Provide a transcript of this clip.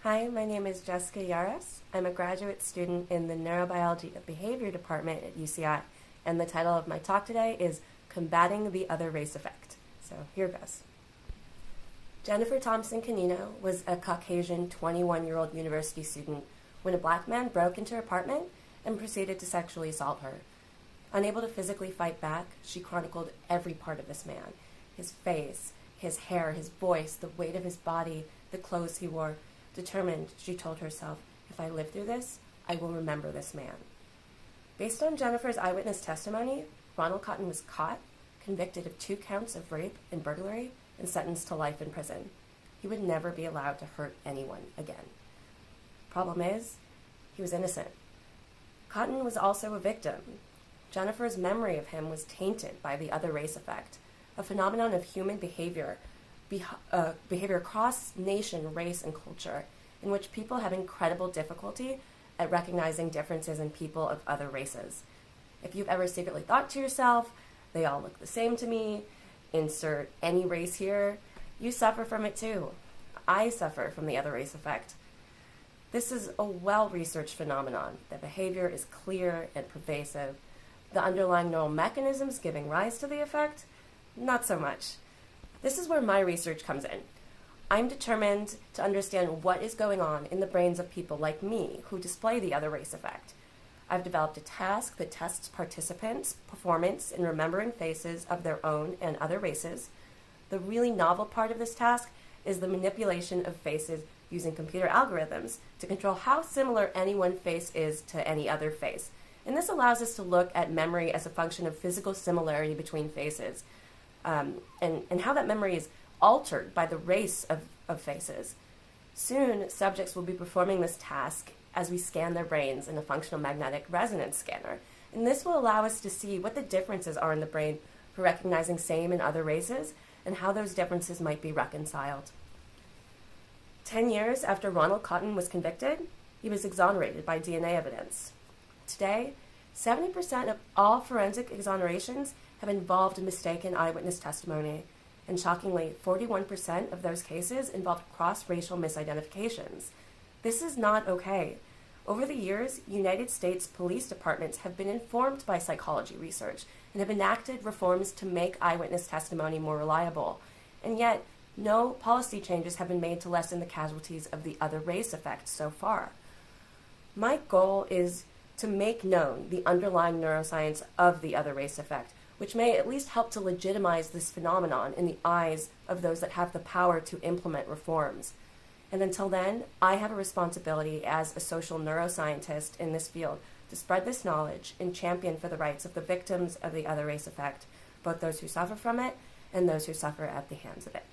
Hi, my name is Jessica Yaras. I'm a graduate student in the Neurobiology of Behavior department at UCI, and the title of my talk today is Combating the Other Race Effect. So here goes. Jennifer Thompson Canino was a Caucasian 21-year-old university student when a black man broke into her apartment and proceeded to sexually assault her. Unable to physically fight back, she chronicled every part of this man: his face, his hair, his voice, the weight of his body, the clothes he wore. Determined, she told herself, if I live through this, I will remember this man. Based on Jennifer's eyewitness testimony, Ronald Cotton was caught, convicted of 2 counts of rape and burglary, and sentenced to life in prison. He would never be allowed to hurt anyone again. Problem is, he was innocent. Cotton was also a victim. Jennifer's memory of him was tainted by the other race effect, a phenomenon of human behavior across nation, race, and culture, in which people have incredible difficulty at recognizing differences in people of other races. If you've ever secretly thought to yourself, they all look the same to me, insert any race here, you suffer from it too. I suffer from the other race effect. This is a well-researched phenomenon. The behavior is clear and pervasive. The underlying neural mechanisms giving rise to the effect, not so much. This is where my research comes in. I'm determined to understand what is going on in the brains of people like me who display the other race effect. I've developed a task that tests participants' performance in remembering faces of their own and other races. The really novel part of this task is the manipulation of faces using computer algorithms to control how similar any one face is to any other face. And this allows us to look at memory as a function of physical similarity between faces. And how that memory is altered by the race of faces. Soon, subjects will be performing this task as we scan their brains in a functional magnetic resonance scanner. And this will allow us to see what the differences are in the brain for recognizing same and other races and how those differences might be reconciled. 10 years after Ronald Cotton was convicted, he was exonerated by DNA evidence. Today, 70% of all forensic exonerations have involved mistaken eyewitness testimony, and shockingly, 41% of those cases involved cross-racial misidentifications. This is not okay. Over the years, United States police departments have been informed by psychology research and have enacted reforms to make eyewitness testimony more reliable. And yet, no policy changes have been made to lessen the casualties of the other race effect so far. My goal is to make known the underlying neuroscience of the other race effect, which may at least help to legitimize this phenomenon in the eyes of those that have the power to implement reforms. And until then, I have a responsibility as a social neuroscientist in this field to spread this knowledge and champion for the rights of the victims of the other race effect, both those who suffer from it and those who suffer at the hands of it.